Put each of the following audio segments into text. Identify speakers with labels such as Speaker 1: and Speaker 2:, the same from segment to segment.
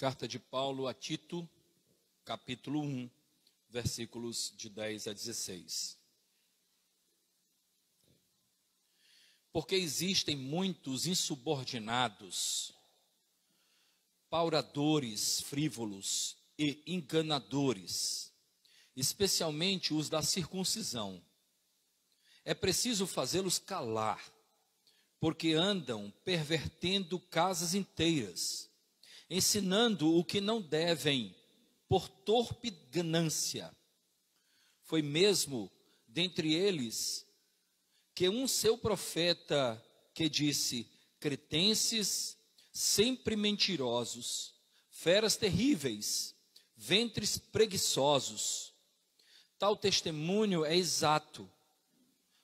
Speaker 1: Carta de Paulo a Tito, capítulo 1, versículos de 10 a 16. Porque existem muitos insubordinados, pauradores frívolos e enganadores, especialmente os da circuncisão. É preciso fazê-los calar, porque andam pervertendo casas inteiras, ensinando o que não devem, por torpe ganância. Foi mesmo dentre eles que um seu profeta que disse: cretenses, sempre mentirosos, feras terríveis, ventres preguiçosos. Tal testemunho é exato.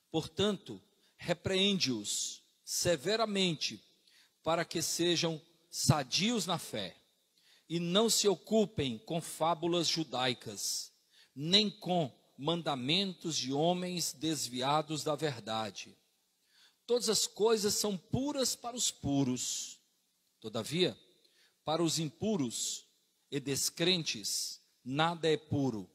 Speaker 1: Portanto, repreende-os severamente, para que sejam sadios na fé, e não se ocupem com fábulas judaicas, nem com mandamentos de homens desviados da verdade. Todas as coisas são puras para os puros. Todavia, para os impuros e descrentes, nada é puro,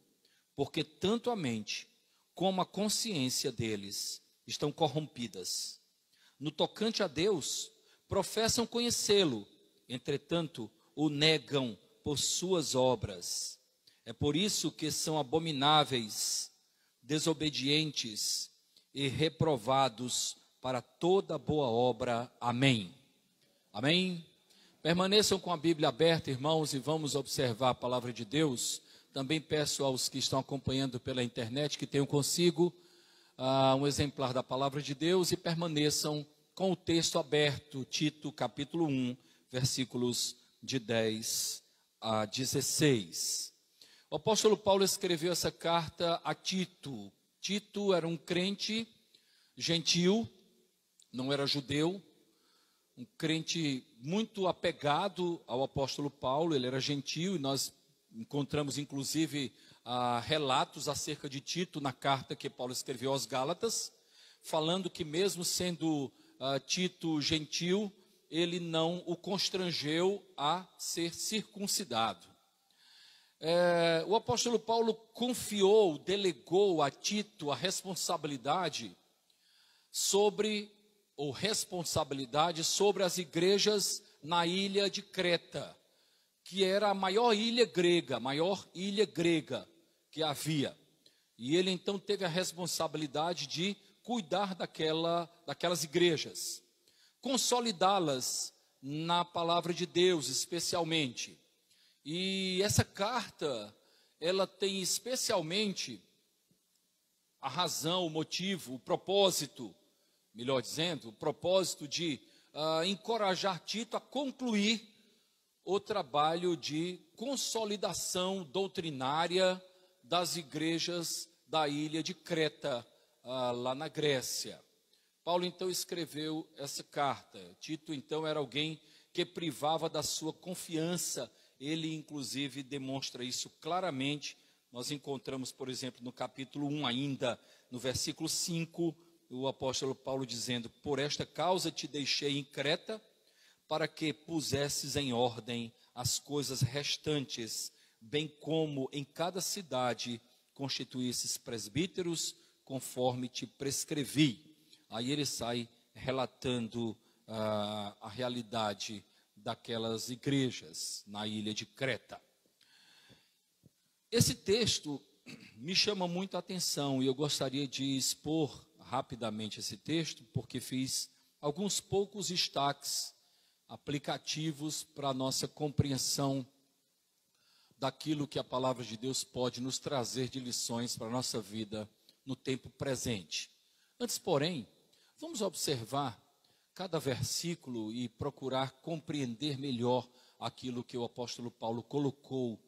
Speaker 1: porque tanto a mente como a consciência deles estão corrompidas. No tocante a Deus, professam conhecê-lo, entretanto, o negam por suas obras. É por isso que são abomináveis, desobedientes e reprovados para toda boa obra. Amém. Amém. Permaneçam com a Bíblia aberta, irmãos, e vamos observar a palavra de Deus. Também peço aos que estão acompanhando pela internet que tenham consigo um exemplar da palavra de Deus e permaneçam com o texto aberto, Tito capítulo 1, versículos de 10 a 16. O apóstolo Paulo escreveu essa carta a Tito. Tito era um crente gentil, não era judeu, um crente muito apegado ao apóstolo Paulo. Ele era gentil e nós encontramos inclusive relatos acerca de Tito na carta que Paulo escreveu aos Gálatas, falando que mesmo sendo Tito gentil, ele não o constrangeu a ser circuncidado. O apóstolo Paulo confiou, delegou a Tito a responsabilidade sobre as igrejas na ilha de Creta, que era a maior ilha grega que havia. E ele então teve a responsabilidade de cuidar daquelas igrejas, consolidá-las na palavra de Deus especialmente. E essa carta, ela tem especialmente a razão, o motivo, o propósito, melhor dizendo, o propósito de encorajar Tito a concluir o trabalho de consolidação doutrinária das igrejas da ilha de Creta, lá na Grécia. Paulo então escreveu essa carta. Tito então era alguém que privava da sua confiança. Ele inclusive demonstra isso claramente. Nós encontramos, por exemplo, no capítulo 1 ainda, no versículo 5, o apóstolo Paulo dizendo: por esta causa te deixei em Creta, para que pusesses em ordem as coisas restantes, bem como em cada cidade constituísses presbíteros, conforme te prescrevi. Aí ele sai relatando a realidade daquelas igrejas na ilha de Creta. Esse texto me chama muito a atenção e eu gostaria de expor rapidamente esse texto, porque fiz alguns poucos destaques aplicativos para a nossa compreensão daquilo que a palavra de Deus pode nos trazer de lições para a nossa vida no tempo presente. Antes, porém, vamos observar cada versículo e procurar compreender melhor aquilo que o apóstolo Paulo colocou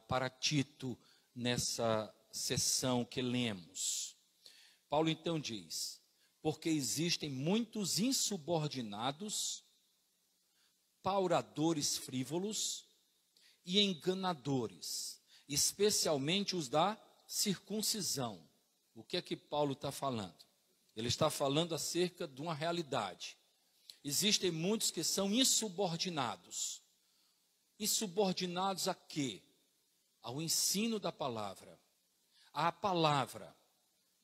Speaker 1: para Tito nessa sessão que lemos. Paulo então diz: porque existem muitos insubordinados, pauradores frívolos e enganadores, especialmente os da circuncisão. O que é que Paulo está falando? Ele está falando acerca de uma realidade. Existem muitos que são insubordinados. Insubordinados a quê? Ao ensino da palavra. À palavra.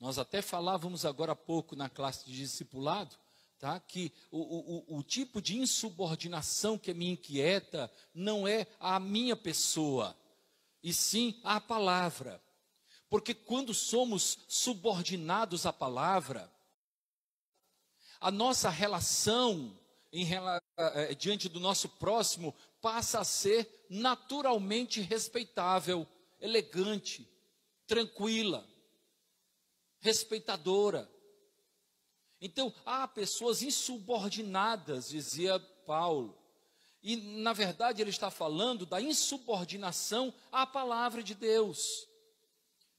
Speaker 1: Nós até falávamos agora há pouco na classe de discipulado, tá? Que o tipo de insubordinação que me inquieta não é a minha pessoa, e sim a palavra. Porque quando somos subordinados à palavra, a nossa relação diante do nosso próximo passa a ser naturalmente respeitável, elegante, tranquila, respeitadora. Então, há pessoas insubordinadas, dizia Paulo. E, na verdade, ele está falando da insubordinação à palavra de Deus.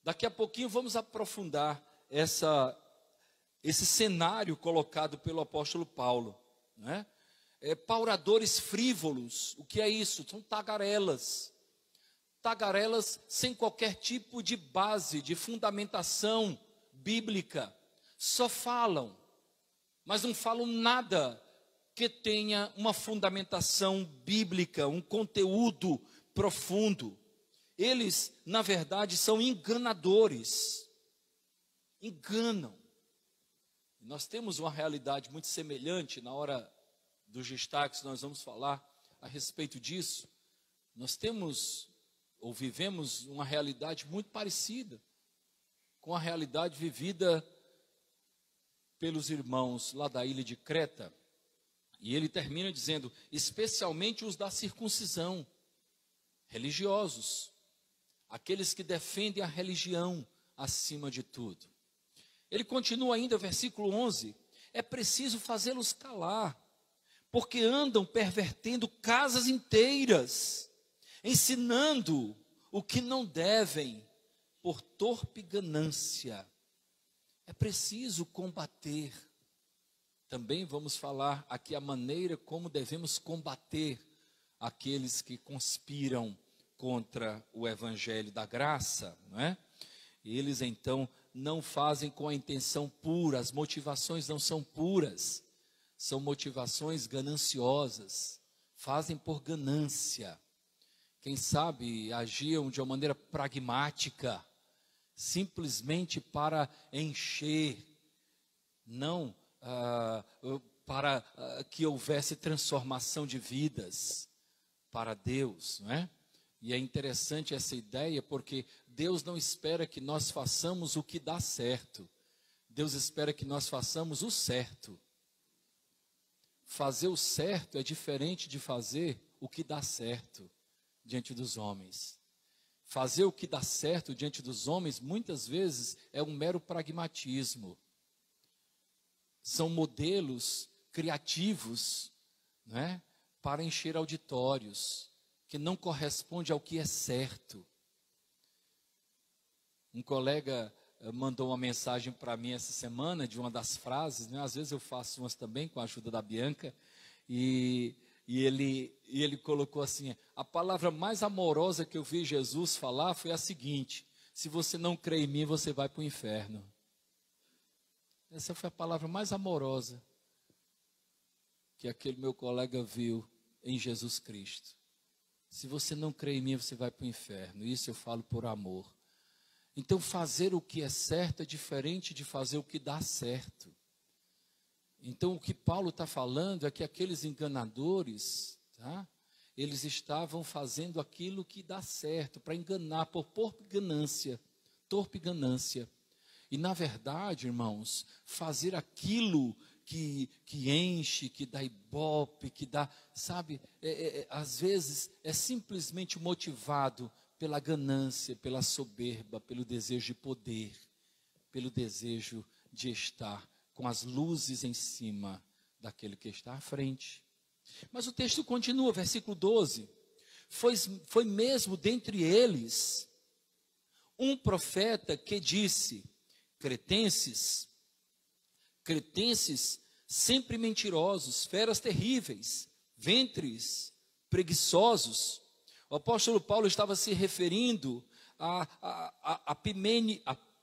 Speaker 1: Daqui a pouquinho vamos aprofundar esse cenário colocado pelo apóstolo Paulo, né? Pauradores frívolos, o que é isso? São tagarelas sem qualquer tipo de base, de fundamentação bíblica, só falam, mas não falam nada que tenha uma fundamentação bíblica, um conteúdo profundo. Eles, na verdade, são enganadores, enganam. Nós temos uma realidade muito semelhante. Na hora dos destaques nós vamos falar a respeito disso. Nós temos ou vivemos uma realidade muito parecida com a realidade vivida pelos irmãos lá da ilha de Creta. E ele termina dizendo, especialmente os da circuncisão, religiosos, aqueles que defendem a religião acima de tudo. Ele continua ainda, versículo 11, é preciso fazê-los calar, porque andam pervertendo casas inteiras, ensinando o que não devem, por torpe ganância. É preciso combater. Também vamos falar aqui a maneira como devemos combater aqueles que conspiram contra o evangelho da graça, não é? Eles então não fazem com a intenção pura, as motivações não são puras, são motivações gananciosas, fazem por ganância. Quem sabe agiam de uma maneira pragmática, simplesmente para encher, não para que houvesse transformação de vidas para Deus, não é? E é interessante essa ideia, porque Deus não espera que nós façamos o que dá certo. Deus espera que nós façamos o certo. Fazer o certo é diferente de fazer o que dá certo diante dos homens. Fazer o que dá certo diante dos homens, muitas vezes, é um mero pragmatismo. São modelos criativos, né, para encher auditórios, que não corresponde ao que é certo. Um colega mandou uma mensagem para mim essa semana de uma das frases, né? Às vezes eu faço umas também com a ajuda da Bianca, e ele colocou assim, a palavra mais amorosa que eu vi Jesus falar foi a seguinte, se você não crê em mim, você vai para o inferno. Essa foi a palavra mais amorosa que aquele meu colega viu em Jesus Cristo. Se você não crê em mim, você vai para o inferno. Isso eu falo por amor. Então, fazer o que é certo é diferente de fazer o que dá certo. Então, o que Paulo está falando é que aqueles enganadores, tá? Eles estavam fazendo aquilo que dá certo, para enganar, por torpe ganância. E, na verdade, irmãos, fazer aquilo que enche, que dá ibope, que dá, sabe, às vezes é simplesmente motivado pela ganância, pela soberba, pelo desejo de poder, pelo desejo de estar com as luzes em cima daquele que está à frente. Mas o texto continua, versículo 12. Foi mesmo dentre eles um profeta que disse, cretenses sempre mentirosos, feras terríveis, ventres preguiçosos. O apóstolo Paulo estava se referindo a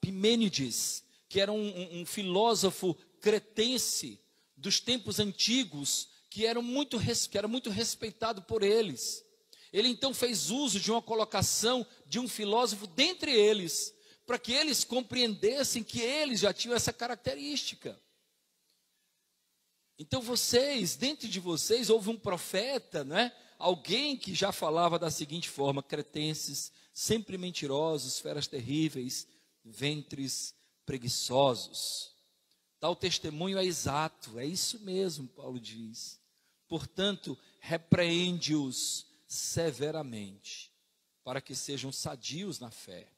Speaker 1: Pimênides, que era um filósofo cretense dos tempos antigos, que era muito respeitado por eles. Ele então fez uso de uma colocação de um filósofo dentre eles, para que eles compreendessem que eles já tinham essa característica. Então dentro de vocês, houve um profeta, não é? Alguém que já falava da seguinte forma: cretenses, sempre mentirosos, feras terríveis, ventres preguiçosos. Tal testemunho é exato, é isso mesmo, Paulo diz. Portanto, repreende-os severamente, para que sejam sadios na fé.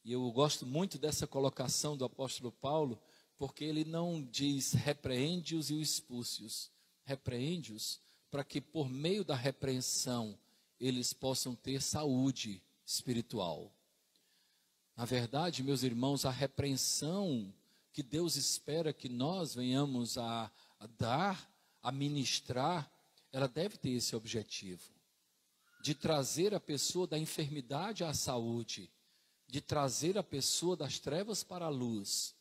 Speaker 1: E eu gosto muito dessa colocação do apóstolo Paulo, porque ele não diz repreende-os e expulse-os. Repreende-os para que por meio da repreensão eles possam ter saúde espiritual. Na verdade, meus irmãos, a repreensão que Deus espera que nós venhamos a dar, a ministrar, ela deve ter esse objetivo, de trazer a pessoa da enfermidade à saúde, de trazer a pessoa das trevas para a luz,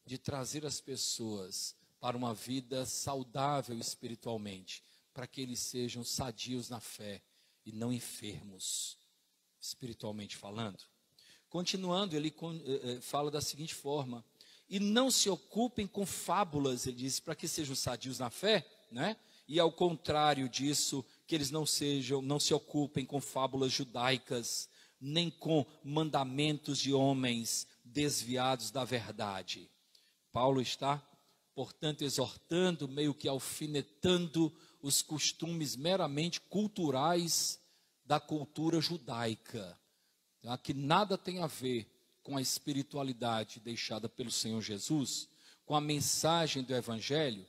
Speaker 1: de trazer as pessoas para uma vida saudável espiritualmente, para que eles sejam sadios na fé e não enfermos, espiritualmente falando. Continuando, ele fala da seguinte forma: e não se ocupem com fábulas, ele diz, para que sejam sadios na fé, né? E ao contrário disso, que eles não se ocupem com fábulas judaicas, nem com mandamentos de homens desviados da verdade. Paulo está, portanto, exortando, meio que alfinetando os costumes meramente culturais da cultura judaica, tá? Que nada tem a ver com a espiritualidade deixada pelo Senhor Jesus, com a mensagem do Evangelho,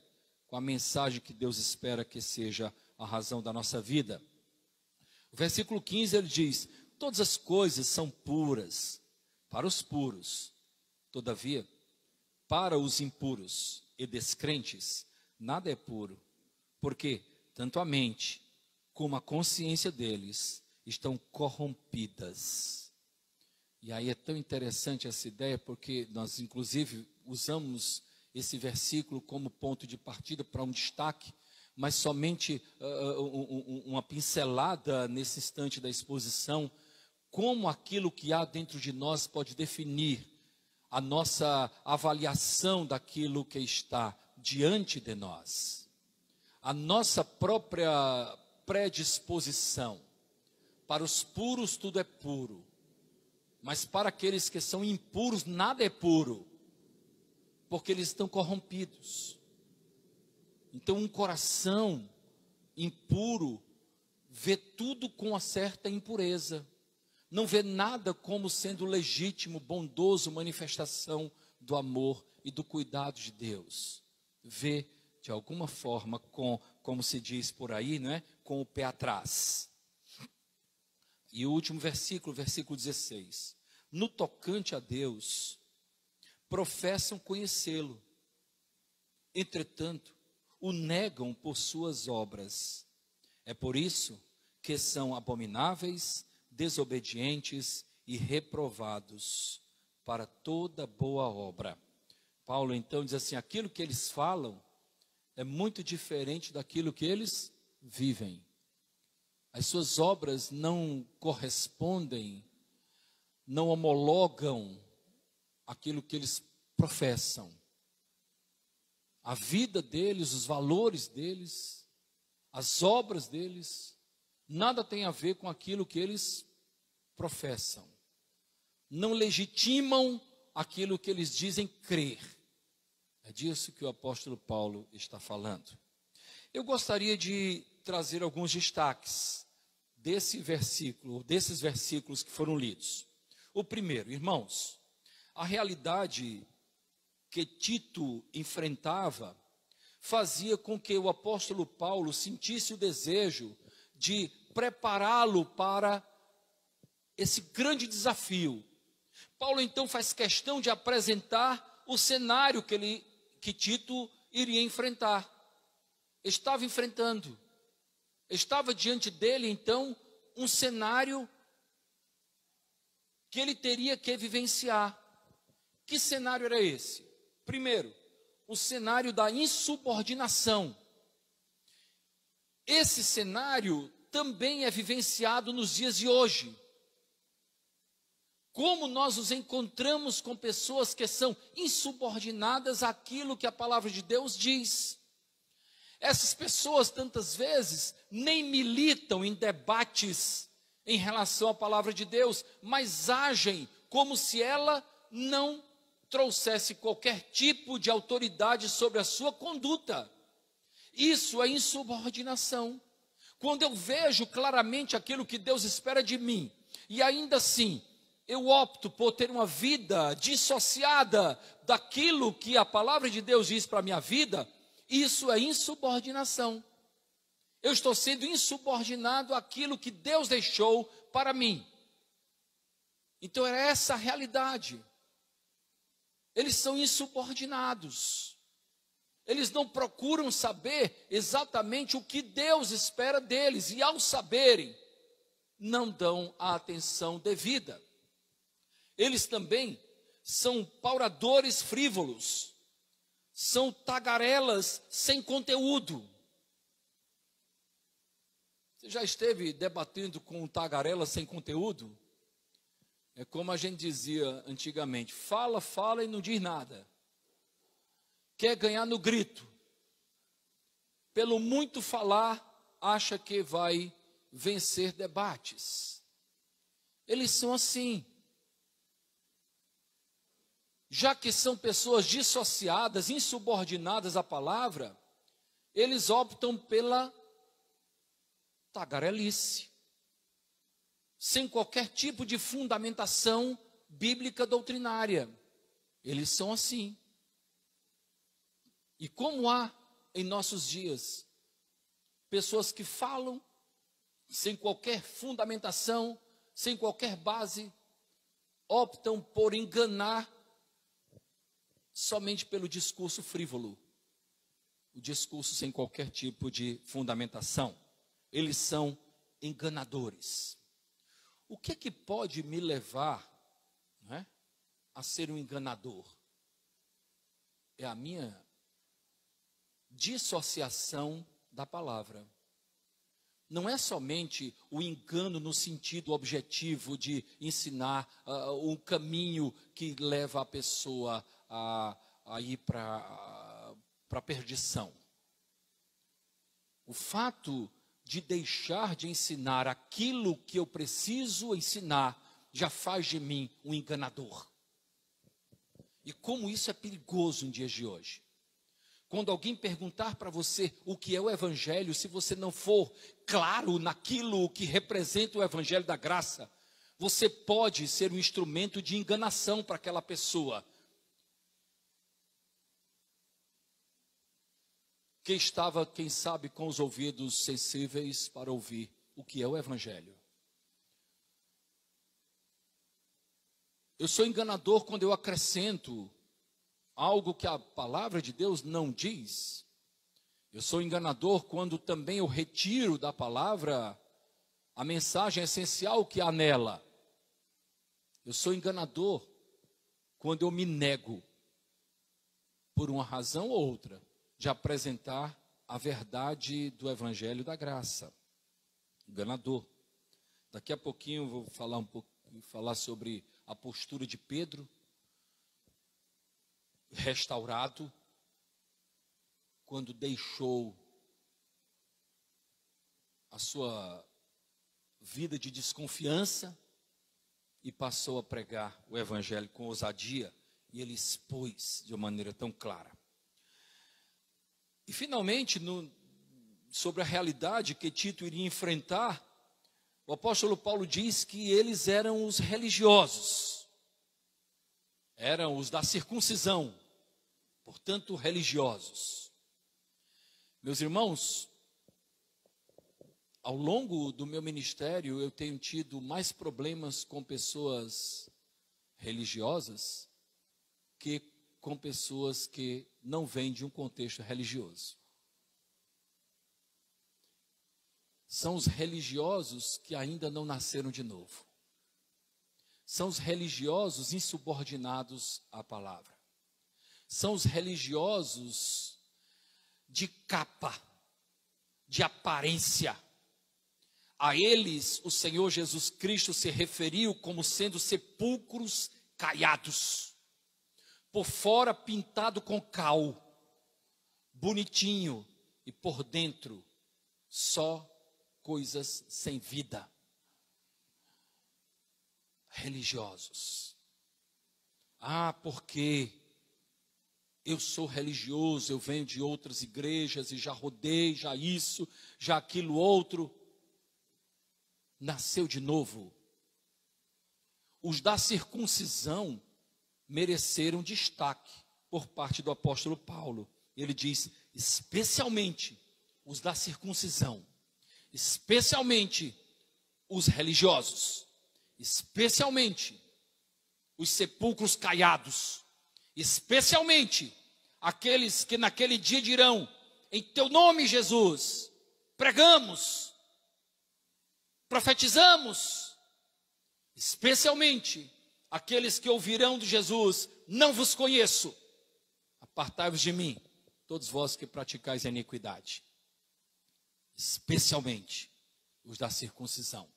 Speaker 1: com a mensagem que Deus espera que seja a razão da nossa vida. O versículo 15 ele diz: todas as coisas são puras para os puros, todavia, para os impuros e descrentes, nada é puro, porque tanto a mente como a consciência deles estão corrompidas. E aí é tão interessante essa ideia, porque nós inclusive usamos esse versículo como ponto de partida para um destaque, mas somente uma pincelada nesse instante da exposição, como aquilo que há dentro de nós pode definir a nossa avaliação daquilo que está diante de nós. A nossa própria predisposição. Para os puros tudo é puro, mas para aqueles que são impuros nada é puro, porque eles estão corrompidos. Então um coração impuro vê tudo com uma certa impureza, não vê nada como sendo legítimo, bondoso, manifestação do amor e do cuidado de Deus. Vê de alguma forma como se diz por aí, não é? Com o pé atrás. E o último versículo, versículo 16. No tocante a Deus, professam conhecê-lo, entretanto, o negam por suas obras. É por isso que são abomináveis, desobedientes e reprovados para toda boa obra. Paulo então diz assim: aquilo que eles falam é muito diferente daquilo que eles vivem. As suas obras não correspondem, não homologam aquilo que eles professam. A vida deles, os valores deles, as obras deles, nada tem a ver com aquilo que eles professam. Não legitimam aquilo que eles dizem crer. É disso que o apóstolo Paulo está falando. Eu gostaria de trazer alguns destaques desses versículos que foram lidos. O primeiro, irmãos, a realidade que Tito enfrentava fazia com que o apóstolo Paulo sentisse o desejo de prepará-lo para esse grande desafio. Paulo então faz questão de apresentar o cenário que Tito iria enfrentar. Estava enfrentando. Estava diante dele então um cenário que ele teria que vivenciar. Que cenário era esse? Primeiro, o cenário da insubordinação. Esse cenário também é vivenciado nos dias de hoje. Como nós nos encontramos com pessoas que são insubordinadas àquilo que a palavra de Deus diz. Essas pessoas, tantas vezes, nem militam em debates em relação à palavra de Deus, mas agem como se ela não trouxesse qualquer tipo de autoridade sobre a sua conduta. Isso é insubordinação. Quando eu vejo claramente aquilo que Deus espera de mim, e ainda assim eu opto por ter uma vida dissociada daquilo que a palavra de Deus diz para a minha vida, isso é insubordinação. Eu estou sendo insubordinado àquilo que Deus deixou para mim. Então é essa a realidade. Eles são insubordinados. Eles não procuram saber exatamente o que Deus espera deles. E ao saberem, não dão a atenção devida. Eles também são pauradores frívolos. São tagarelas sem conteúdo. Você já esteve debatendo com um tagarela sem conteúdo? É como a gente dizia antigamente, fala, fala e não diz nada. Quer ganhar no grito. Pelo muito falar, acha que vai vencer debates. Eles são assim. Já que são pessoas dissociadas, insubordinadas à palavra, eles optam pela tagarelice, sem qualquer tipo de fundamentação bíblica doutrinária. Eles são assim. E como há em nossos dias pessoas que falam sem qualquer fundamentação, sem qualquer base, optam por enganar somente pelo discurso frívolo, o discurso sem qualquer tipo de fundamentação. Eles são enganadores. O que é que pode me levar, né, a ser um enganador? É a minha dissociação da palavra. Não é somente o engano no sentido objetivo de ensinar um caminho que leva a pessoa a ir para a perdição. O fato de deixar de ensinar aquilo que eu preciso ensinar já faz de mim um enganador. E como isso é perigoso em dias de hoje. Quando alguém perguntar para você o que é o Evangelho, se você não for claro naquilo que representa o Evangelho da graça, você pode ser um instrumento de enganação para aquela pessoa que estava, quem sabe, com os ouvidos sensíveis para ouvir o que é o Evangelho. Eu sou enganador quando eu acrescento algo que a palavra de Deus não diz. Eu sou enganador quando também eu retiro da palavra a mensagem essencial que há nela. Eu sou enganador quando eu me nego, por uma razão ou outra, de apresentar a verdade do Evangelho da graça. Enganador. Daqui a pouquinho eu vou falar sobre a postura de Pedro, restaurado, quando deixou a sua vida de desconfiança e passou a pregar o Evangelho com ousadia, e ele expôs de uma maneira tão clara. E finalmente, sobre a realidade que Tito iria enfrentar, o apóstolo Paulo diz que eles eram os religiosos, eram os da circuncisão, portanto religiosos. Meus irmãos, ao longo do meu ministério eu tenho tido mais problemas com pessoas religiosas que com pessoas que não vêm de um contexto religioso. São os religiosos que ainda não nasceram de novo. São os religiosos insubordinados à palavra. São os religiosos de capa, de aparência. A eles o Senhor Jesus Cristo se referiu como sendo sepulcros caiados, por fora pintado com cal, bonitinho, e por dentro só coisas sem vida. Religiosos. Ah, porque eu sou religioso, eu venho de outras igrejas e já rodei, já isso, já aquilo outro. Nasceu de novo. Os da circuncisão mereceram destaque por parte do apóstolo Paulo. Ele diz, especialmente os da circuncisão, especialmente os religiosos, especialmente os sepulcros caiados, especialmente aqueles que naquele dia dirão, em teu nome, Jesus, pregamos, profetizamos, especialmente aqueles que ouvirão de Jesus, não vos conheço, apartai-vos de mim, todos vós que praticais a iniquidade, especialmente os da circuncisão.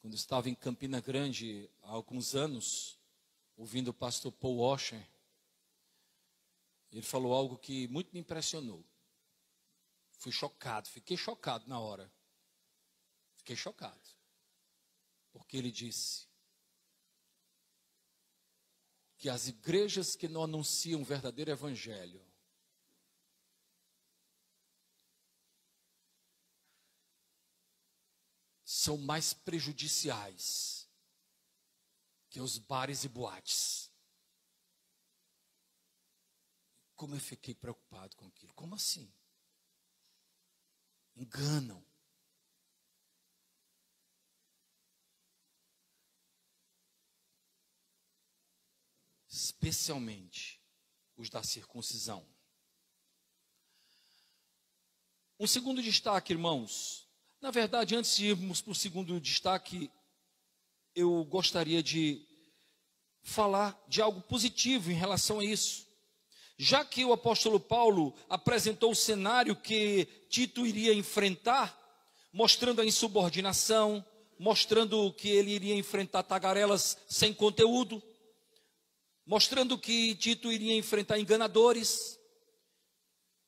Speaker 1: Quando estava em Campina Grande, há alguns anos, ouvindo o pastor Paul Washer, ele falou algo que muito me impressionou. Fui chocado, fiquei chocado na hora. Fiquei chocado. Porque ele disse que as igrejas que não anunciam o verdadeiro evangelho são mais prejudiciais que os bares e boates. Como eu fiquei preocupado com aquilo. Como assim? Enganam. Especialmente os da circuncisão. Um segundo destaque, irmãos. Na verdade, antes de irmos para o segundo destaque, eu gostaria de falar de algo positivo em relação a isso. Já que o apóstolo Paulo apresentou o cenário que Tito iria enfrentar, mostrando a insubordinação, mostrando que ele iria enfrentar tagarelas sem conteúdo, mostrando que Tito iria enfrentar enganadores,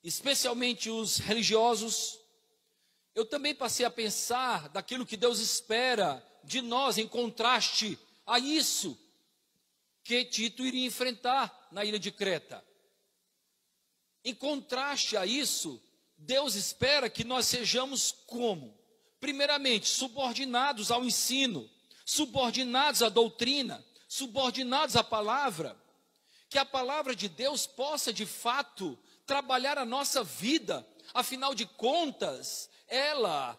Speaker 1: especialmente os religiosos. Eu também passei a pensar daquilo que Deus espera de nós, em contraste a isso que Tito iria enfrentar na ilha de Creta. Em contraste a isso, Deus espera que nós sejamos como? Primeiramente, subordinados ao ensino, subordinados à doutrina, subordinados à palavra, que a palavra de Deus possa de fato trabalhar a nossa vida. Afinal de contas, ela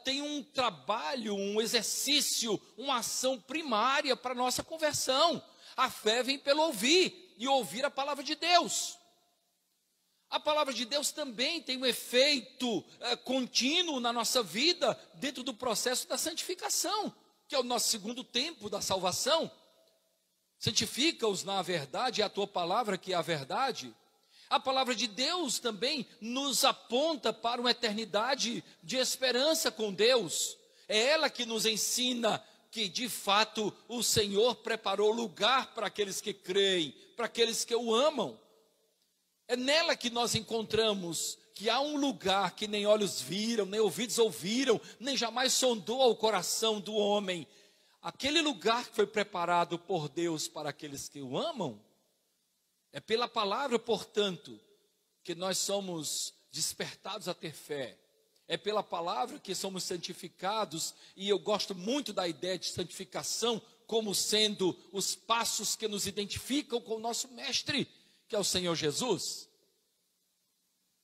Speaker 1: tem um trabalho, um exercício, uma ação primária para a nossa conversão. A fé vem pelo ouvir, e ouvir a palavra de Deus. A palavra de Deus também tem um efeito contínuo na nossa vida, dentro do processo da santificação, que é o nosso segundo tempo da salvação. Santifica-os na verdade, é a tua palavra que é a verdade. A palavra de Deus também nos aponta para uma eternidade de esperança com Deus. É ela que nos ensina que de fato o Senhor preparou lugar para aqueles que creem, para aqueles que o amam. É nela que nós encontramos que há um lugar que nem olhos viram, nem ouvidos ouviram, nem jamais sondou ao coração do homem. Aquele lugar que foi preparado por Deus para aqueles que o amam. É pela palavra, portanto, que nós somos despertados a ter fé. É pela palavra que somos santificados, e eu gosto muito da ideia de santificação como sendo os passos que nos identificam com o nosso mestre, que é o Senhor Jesus.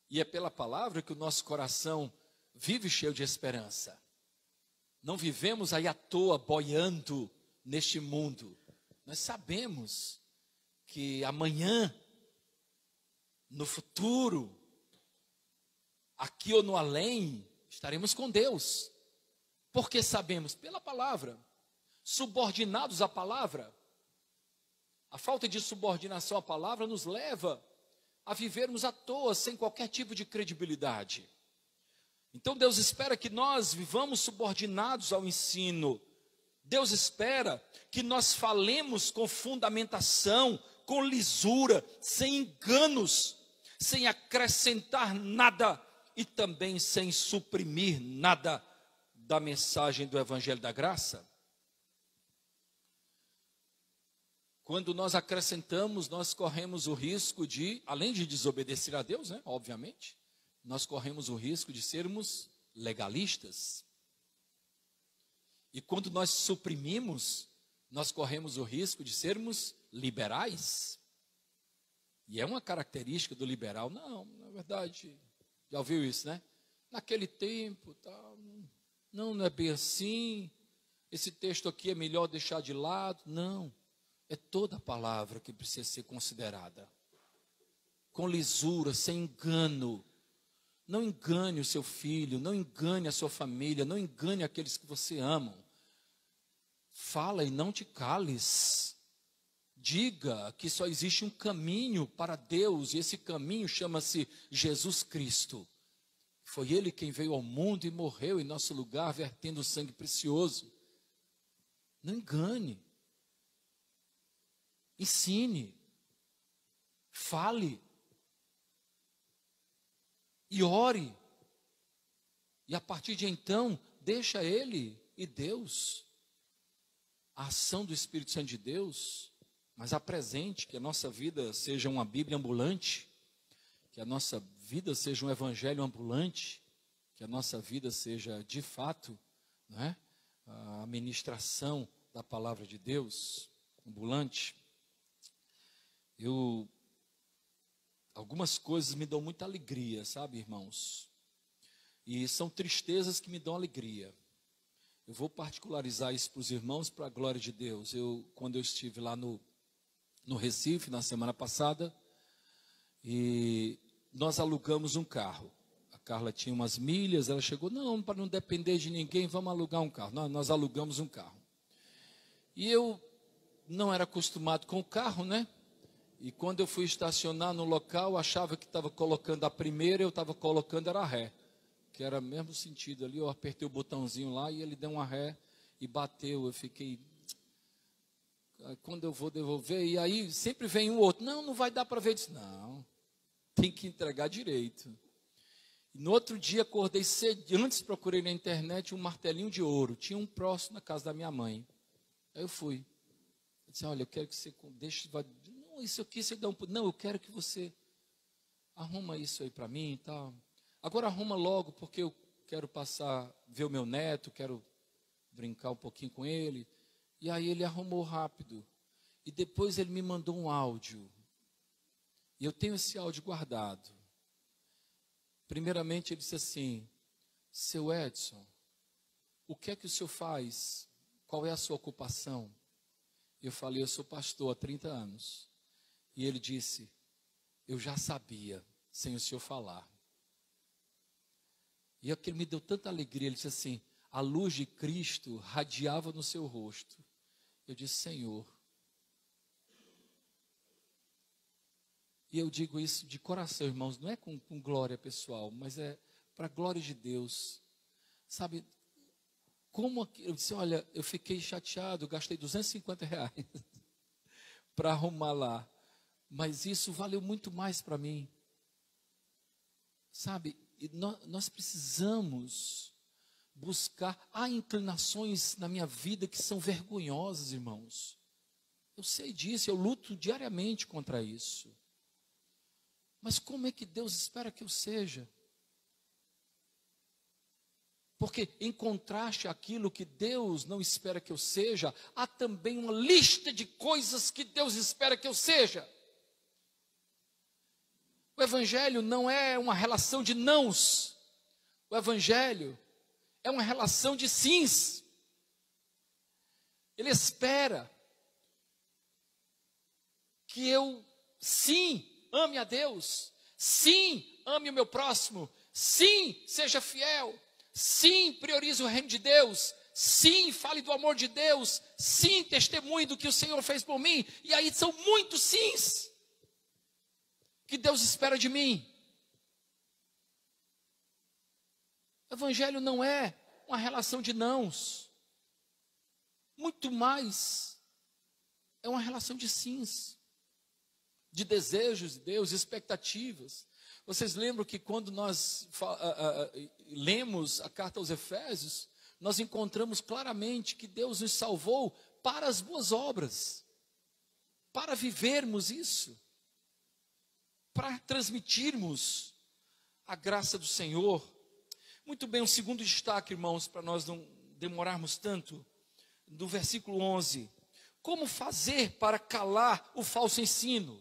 Speaker 1: E é pela palavra que o nosso coração vive cheio de esperança. Não vivemos aí à toa, boiando neste mundo. Nós sabemos que amanhã, no futuro, aqui ou no além, estaremos com Deus. Porque sabemos, pela palavra, subordinados à palavra. A falta de subordinação à palavra nos leva a vivermos à toa, sem qualquer tipo de credibilidade. Então Deus espera que nós vivamos subordinados ao ensino. Deus espera que nós falemos com fundamentação, com lisura, sem enganos, sem acrescentar nada e também sem suprimir nada da mensagem do Evangelho da Graça. Quando nós acrescentamos, nós corremos o risco de, além de desobedecer a Deus, né, obviamente, nós corremos o risco de sermos legalistas. E quando nós suprimimos, nós corremos o risco de sermos liberais. E é uma característica do liberal. Não, na verdade, já ouviu isso, né? Naquele tempo, tal, não é bem assim. Esse texto aqui é melhor deixar de lado. Não. É toda a palavra que precisa ser considerada. Com lisura, sem engano. Não engane o seu filho, não engane a sua família, não engane aqueles que você ama. Fala e não te cales. Diga que só existe um caminho para Deus, e esse caminho chama-se Jesus Cristo. Foi Ele quem veio ao mundo e morreu em nosso lugar, vertendo sangue precioso. Não engane. Ensine, fale, e ore, e a partir de então, deixa Ele e Deus, a ação do Espírito Santo de Deus, mas apresente que a nossa vida seja uma Bíblia ambulante, que a nossa vida seja um Evangelho ambulante, que a nossa vida seja de fato, né, a ministração da palavra de Deus ambulante. Algumas coisas me dão muita alegria, sabe, irmãos? E são tristezas que me dão alegria. Eu vou particularizar isso para os irmãos, para a glória de Deus. Quando eu estive lá no Recife, na semana passada, e nós alugamos um carro. A Carla tinha umas milhas, ela chegou, não, para não depender de ninguém, vamos alugar um carro. Nós alugamos um carro. E eu não era acostumado com o carro, né? E quando eu fui estacionar no local, achava que estava colocando a primeira, eu estava colocando era a ré. Que era o mesmo sentido ali, eu apertei o botãozinho lá e ele deu uma ré e bateu. Eu fiquei, quando eu vou devolver, e aí sempre vem um outro, não vai dar para ver. Eu disse, não, tem que entregar direito. E no outro dia, acordei cedo, antes procurei na internet um martelinho de ouro. Tinha um próximo na casa da minha mãe. Aí eu fui. Eu disse, olha, eu quero que você deixe... Isso aqui você dá um... Não, eu quero que você arruma isso aí para mim e tal. Agora arruma logo, porque eu quero passar, ver o meu neto, quero brincar um pouquinho com ele. E aí ele arrumou rápido. E depois ele me mandou um áudio. E eu tenho esse áudio guardado. Primeiramente ele disse assim, seu Edson, o que é que o senhor faz? Qual é a sua ocupação? Eu falei, eu sou pastor há 30 anos. E ele disse, eu já sabia, sem o senhor falar. E aquilo me deu tanta alegria. Ele disse assim, a luz de Cristo radiava no seu rosto. Eu disse, Senhor. E eu digo isso de coração, irmãos, não é com glória pessoal, mas é para a glória de Deus. Sabe, como eu disse, olha, eu fiquei chateado, eu gastei R$250 para arrumar lá. Mas isso valeu muito mais para mim. Sabe, nós precisamos buscar. Há inclinações na minha vida que são vergonhosas, irmãos. Eu sei disso, eu luto diariamente contra isso. Mas como é que Deus espera que eu seja? Porque em contraste àquilo que Deus não espera que eu seja, há também uma lista de coisas que Deus espera que eu seja. O Evangelho não é uma relação de nãos. O Evangelho é uma relação de sims. Ele espera que eu, sim, ame a Deus. Sim, ame o meu próximo. Sim, seja fiel. Sim, priorize o reino de Deus. Sim, fale do amor de Deus. Sim, testemunhe do que o Senhor fez por mim. E aí são muitos sims que Deus espera de mim? O evangelho não é uma relação de nãos. Muito mais é uma relação de sims, de desejos de Deus, expectativas. Vocês lembram que quando nós lemos a carta aos Efésios, nós encontramos claramente que Deus nos salvou para as boas obras, para vivermos isso, para transmitirmos a graça do Senhor. Muito bem, um segundo destaque, irmãos, para nós não demorarmos tanto, do versículo 11. Como fazer para calar o falso ensino?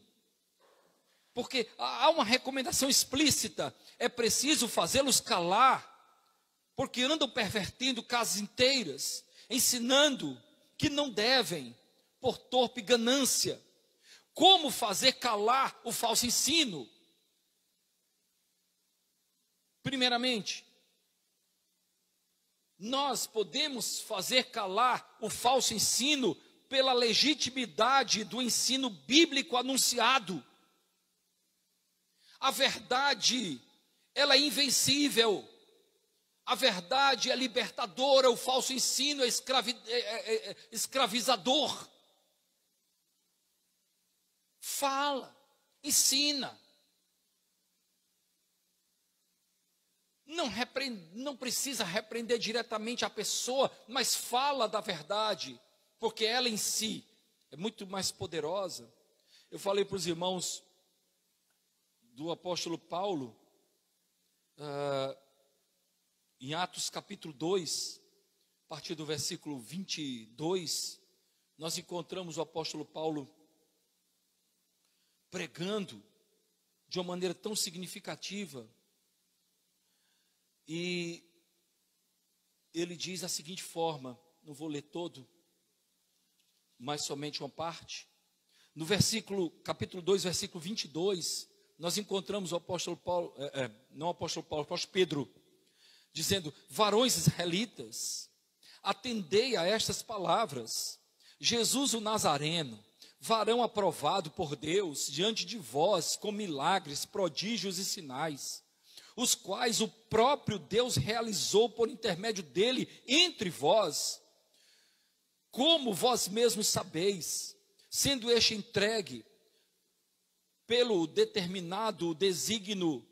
Speaker 1: Porque há uma recomendação explícita, é preciso fazê-los calar, porque andam pervertendo casas inteiras, ensinando que não devem, por torpe ganância. Como fazer calar o falso ensino? Primeiramente, nós podemos fazer calar o falso ensino pela legitimidade do ensino bíblico anunciado. A verdade, ela é invencível. A verdade é libertadora, o falso ensino é escravizador. Fala, ensina. Não precisa repreender diretamente a pessoa, mas fala da verdade, porque ela em si é muito mais poderosa. Eu falei para os irmãos do apóstolo Paulo, em Atos capítulo 2, a partir do versículo 22, nós encontramos o apóstolo Paulo pregando de uma maneira tão significativa. E ele diz da seguinte forma, não vou ler todo, mas somente uma parte. No capítulo 2, versículo 22, nós encontramos o apóstolo Paulo, não o apóstolo Paulo, o apóstolo Pedro, dizendo: varões israelitas, atendei a estas palavras. Jesus o Nazareno, varão aprovado por Deus diante de vós, com milagres, prodígios e sinais, os quais o próprio Deus realizou por intermédio dele entre vós, como vós mesmos sabeis, sendo este entregue pelo determinado desígnio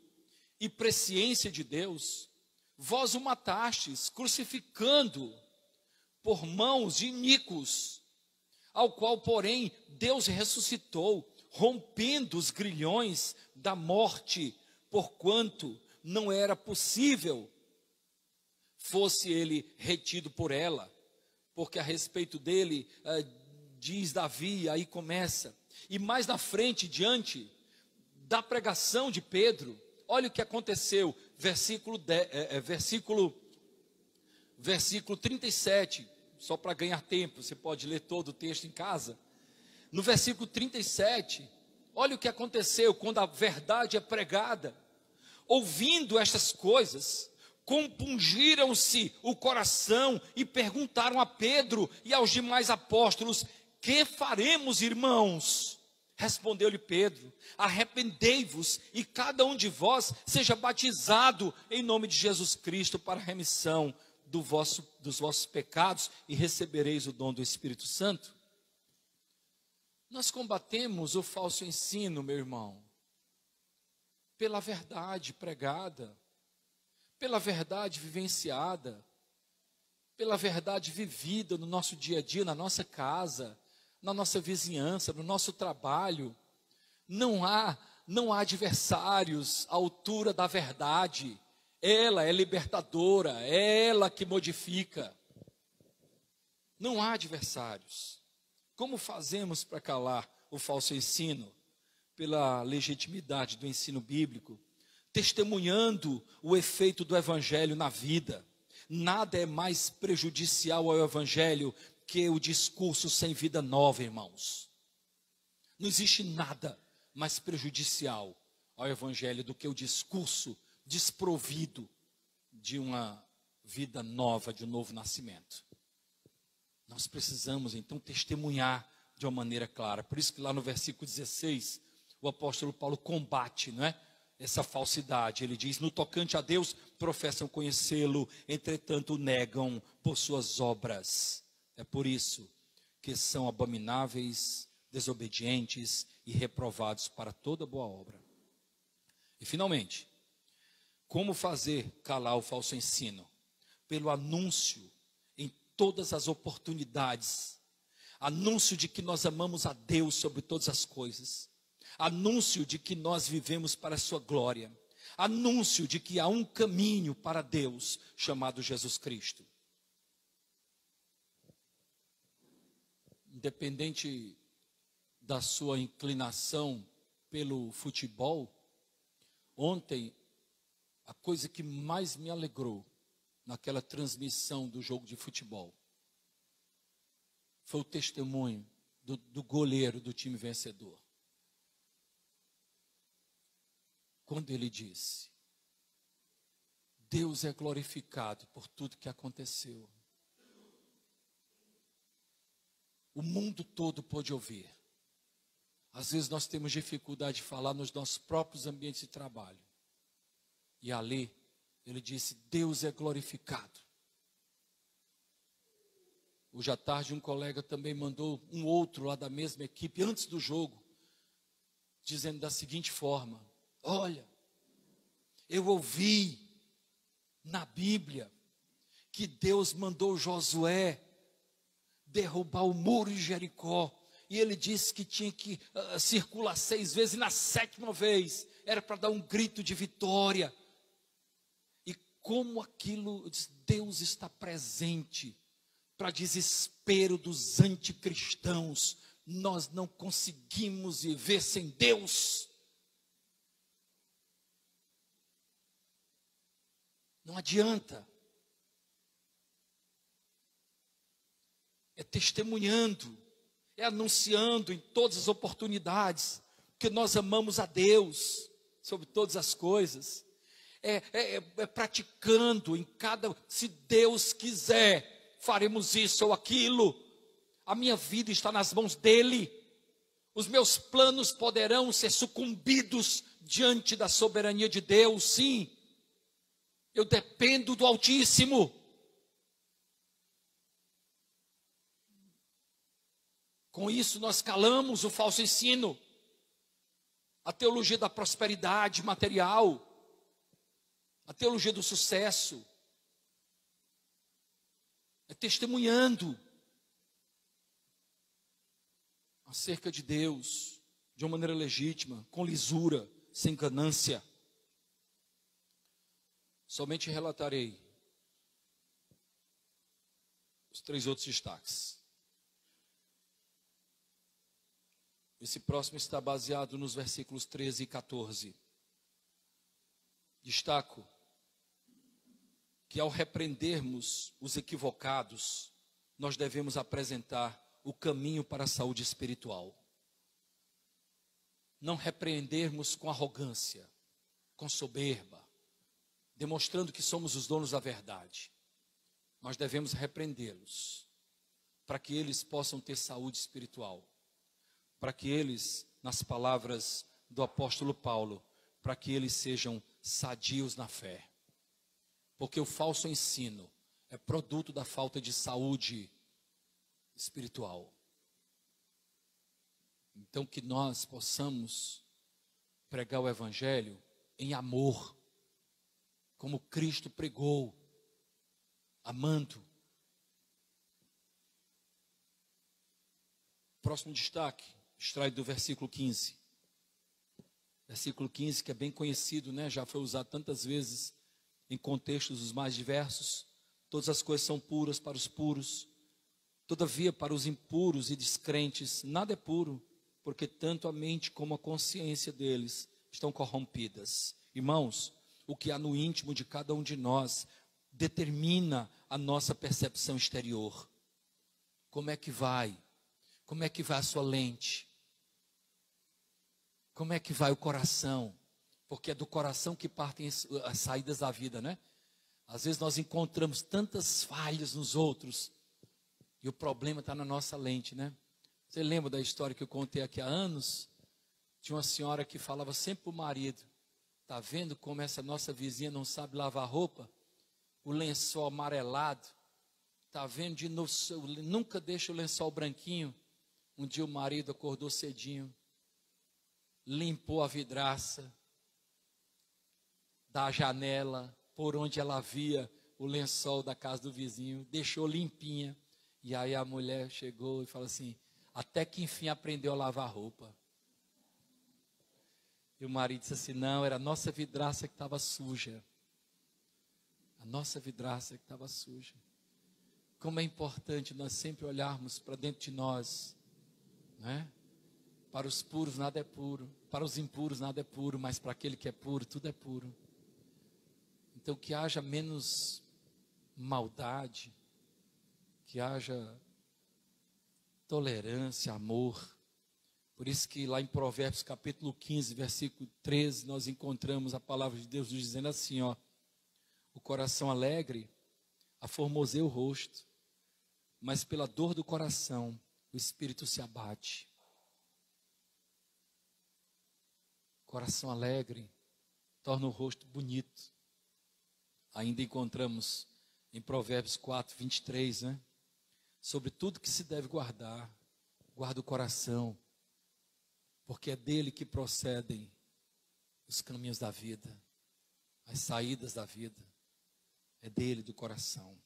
Speaker 1: e presciência de Deus, vós o matastes, crucificando por mãos de iníquos, ao qual, porém, Deus ressuscitou, rompendo os grilhões da morte, porquanto não era possível fosse ele retido por ela, porque a respeito dele, diz Davi, aí começa, e mais na frente, diante da pregação de Pedro, olha o que aconteceu, versículo 37, só para ganhar tempo, você pode ler todo o texto em casa. No versículo 37, olha o que aconteceu quando a verdade é pregada. Ouvindo estas coisas, compungiram-se o coração e perguntaram a Pedro e aos demais apóstolos: que faremos, irmãos? Respondeu-lhe Pedro: arrependei-vos e cada um de vós seja batizado em nome de Jesus Cristo para a remissão dos vossos pecados e recebereis o dom do Espírito Santo. Nós combatemos o falso ensino, meu irmão, pela verdade pregada, pela verdade vivenciada, pela verdade vivida no nosso dia a dia, na nossa casa, na nossa vizinhança, no nosso trabalho. Não há adversários à altura da verdade. Ela é libertadora, é ela que modifica. Não há adversários. Como fazemos para calar o falso ensino? Pela legitimidade do ensino bíblico, testemunhando o efeito do evangelho na vida. Nada é mais prejudicial ao evangelho que o discurso sem vida nova, irmãos. Não existe nada mais prejudicial ao evangelho do que o discurso desprovido de uma vida nova, de um novo nascimento. Nós precisamos então testemunhar de uma maneira clara. Por isso que lá no versículo 16, o apóstolo Paulo combate, não é? Essa falsidade. Ele diz: no tocante a Deus, professam conhecê-lo, entretanto o negam por suas obras. É por isso que são abomináveis, desobedientes e reprovados para toda boa obra. E finalmente, como fazer calar o falso ensino? Pelo anúncio em todas as oportunidades. Anúncio de que nós amamos a Deus sobre todas as coisas. Anúncio de que nós vivemos para a sua glória. Anúncio de que há um caminho para Deus chamado Jesus Cristo. Independente da sua inclinação pelo futebol, ontem a coisa que mais me alegrou naquela transmissão do jogo de futebol foi o testemunho do goleiro do time vencedor. Quando ele disse: Deus é glorificado por tudo que aconteceu. O mundo todo pôde ouvir. Às vezes nós temos dificuldade de falar nos nossos próprios ambientes de trabalho. E ali, ele disse: Deus é glorificado. Hoje à tarde, um colega também mandou um outro lá da mesma equipe, antes do jogo, dizendo da seguinte forma: olha, eu ouvi na Bíblia que Deus mandou Josué derrubar o muro de Jericó. E ele disse que tinha que circular 6 vezes, e na 7ª vez era para dar um grito de vitória. E como aquilo, Deus está presente para desespero dos anticristãos. Nós não conseguimos viver sem Deus. Não adianta. É testemunhando, é anunciando em todas as oportunidades que nós amamos a Deus sobre todas as coisas. É praticando em cada, se Deus quiser, faremos isso ou aquilo. A minha vida está nas mãos dele. Os meus planos poderão ser sucumbidos diante da soberania de Deus, sim. Eu dependo do Altíssimo. Com isso nós calamos o falso ensino, a teologia da prosperidade material, a teologia do sucesso. É testemunhando acerca de Deus, de uma maneira legítima, com lisura, sem ganância. Somente relatarei os 3 outros destaques. Esse próximo está baseado nos versículos 13 e 14. Destaco que ao repreendermos os equivocados, nós devemos apresentar o caminho para a saúde espiritual. Não repreendermos com arrogância, com soberba, demonstrando que somos os donos da verdade. Mas devemos repreendê-los, para que eles possam ter saúde espiritual. Para que eles, nas palavras do apóstolo Paulo, para que eles sejam sadios na fé. Porque o falso ensino é produto da falta de saúde espiritual. Então que nós possamos pregar o evangelho em amor, como Cristo pregou, amando. Próximo destaque, extraído do versículo 15. Versículo 15, que é bem conhecido, né? Já foi usado tantas vezes em contextos os mais diversos. Todas as coisas são puras para os puros. Todavia, para os impuros e descrentes, nada é puro, porque tanto a mente como a consciência deles estão corrompidas. Irmãos, o que há no íntimo de cada um de nós determina a nossa percepção exterior. Como é que vai? Como é que vai a sua lente? Como é que vai o coração? Porque é do coração que partem as saídas da vida, né? Às vezes nós encontramos tantas falhas nos outros e o problema está na nossa lente, né? Você lembra da história que eu contei aqui há anos? Tinha uma senhora que falava sempre para o marido: tá vendo como essa nossa vizinha não sabe lavar roupa? O lençol amarelado. Tá vendo de novo, nunca deixa o lençol branquinho. Um dia o marido acordou cedinho, limpou a vidraça da janela por onde ela via o lençol da casa do vizinho, deixou limpinha. E aí a mulher chegou e falou assim: até que enfim aprendeu a lavar roupa. E o marido disse assim: não, era a nossa vidraça que estava suja. A nossa vidraça que estava suja. Como é importante nós sempre olharmos para dentro de nós, né? Para os puros nada é puro, para os impuros nada é puro, mas para aquele que é puro, tudo é puro. Então que haja menos maldade, que haja tolerância, amor. Por isso que lá em Provérbios capítulo 15, versículo 13, nós encontramos a palavra de Deus dizendo assim, ó: o coração alegre aformoseia o rosto, mas pela dor do coração o espírito se abate. Coração alegre torna o rosto bonito. Ainda encontramos em Provérbios 4, 23, né? Sobre tudo que se deve guardar, guarda o coração, porque é dele que procedem os caminhos da vida, as saídas da vida, é dele, do coração.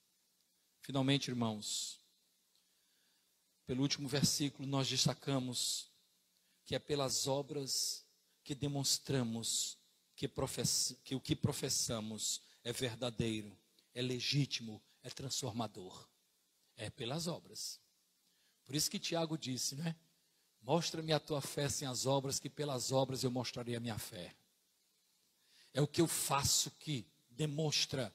Speaker 1: Finalmente, irmãos, pelo último versículo nós destacamos que é pelas obras que demonstramos que o que professamos é verdadeiro, é legítimo, é transformador. É pelas obras. Por isso que Tiago disse, né? Mostra-me a tua fé sem as obras, que pelas obras eu mostrarei a minha fé. É o que eu faço que demonstra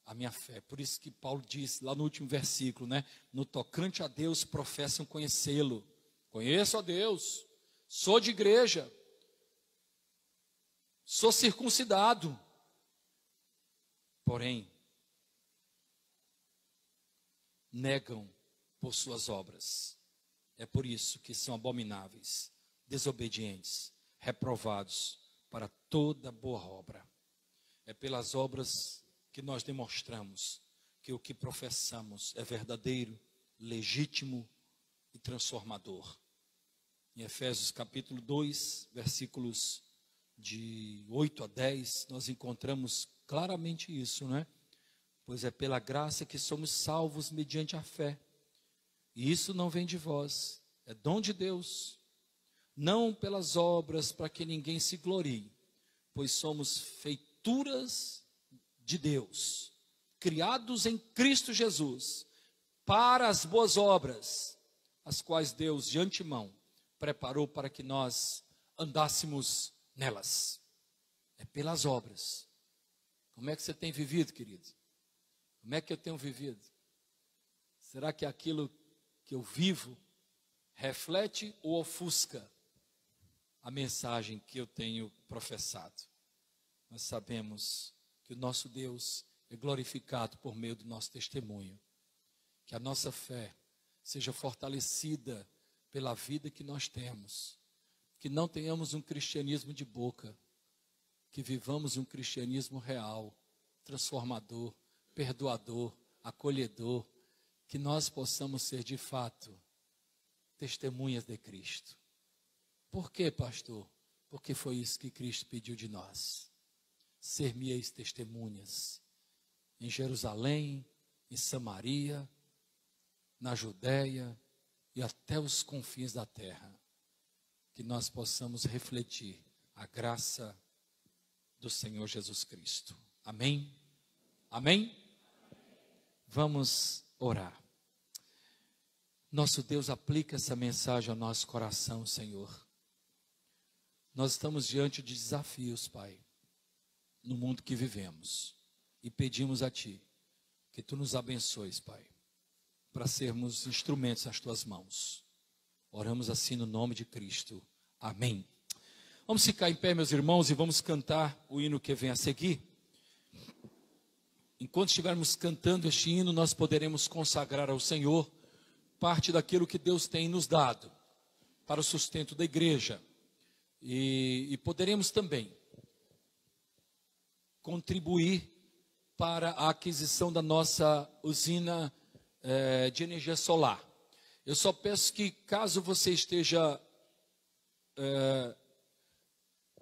Speaker 1: a minha fé. Por isso que Paulo disse lá no último versículo, né? No tocante a Deus professam conhecê-lo. Conheço a Deus, sou de igreja, sou circuncidado. Porém, negam por suas obras. É por isso que são abomináveis, desobedientes, reprovados para toda boa obra. É pelas obras que nós demonstramos que o que professamos é verdadeiro, legítimo e transformador. Em Efésios capítulo 2, versículos de 8 a 10, nós encontramos claramente isso, né? Pois é pela graça que somos salvos mediante a fé. E isso não vem de vós, é dom de Deus. Não pelas obras para que ninguém se glorie, pois somos feituras de Deus, criados em Cristo Jesus, para as boas obras, as quais Deus de antemão preparou para que nós andássemos nelas. É pelas obras. Como é que você tem vivido, querido? Como é que eu tenho vivido? Será que aquilo que eu vivo reflete ou ofusca a mensagem que eu tenho professado? Nós sabemos que o nosso Deus é glorificado por meio do nosso testemunho. Que a nossa fé seja fortalecida pela vida que nós temos. Que não tenhamos um cristianismo de boca. Que vivamos um cristianismo real, transformador, perdoador, acolhedor. Que nós possamos ser de fato testemunhas de Cristo. Por quê, pastor? Porque foi isso que Cristo pediu de nós. Ser-me-eis testemunhas em Jerusalém, em Samaria, na Judéia e até os confins da terra. Que nós possamos refletir a graça do Senhor Jesus Cristo. Amém? Amém? Vamos orar. Nosso Deus, aplica essa mensagem ao nosso coração, Senhor. Nós estamos diante de desafios, Pai, no mundo que vivemos. E pedimos a Ti que Tu nos abençoes, Pai, para sermos instrumentos nas Tuas mãos. Oramos assim no nome de Cristo. Amém. Vamos ficar em pé, meus irmãos, e vamos cantar o hino que vem a seguir. Enquanto estivermos cantando este hino, nós poderemos consagrar ao Senhor parte daquilo que Deus tem nos dado para o sustento da igreja. E poderemos também contribuir para a aquisição da nossa usina de energia solar. Eu só peço que, caso você esteja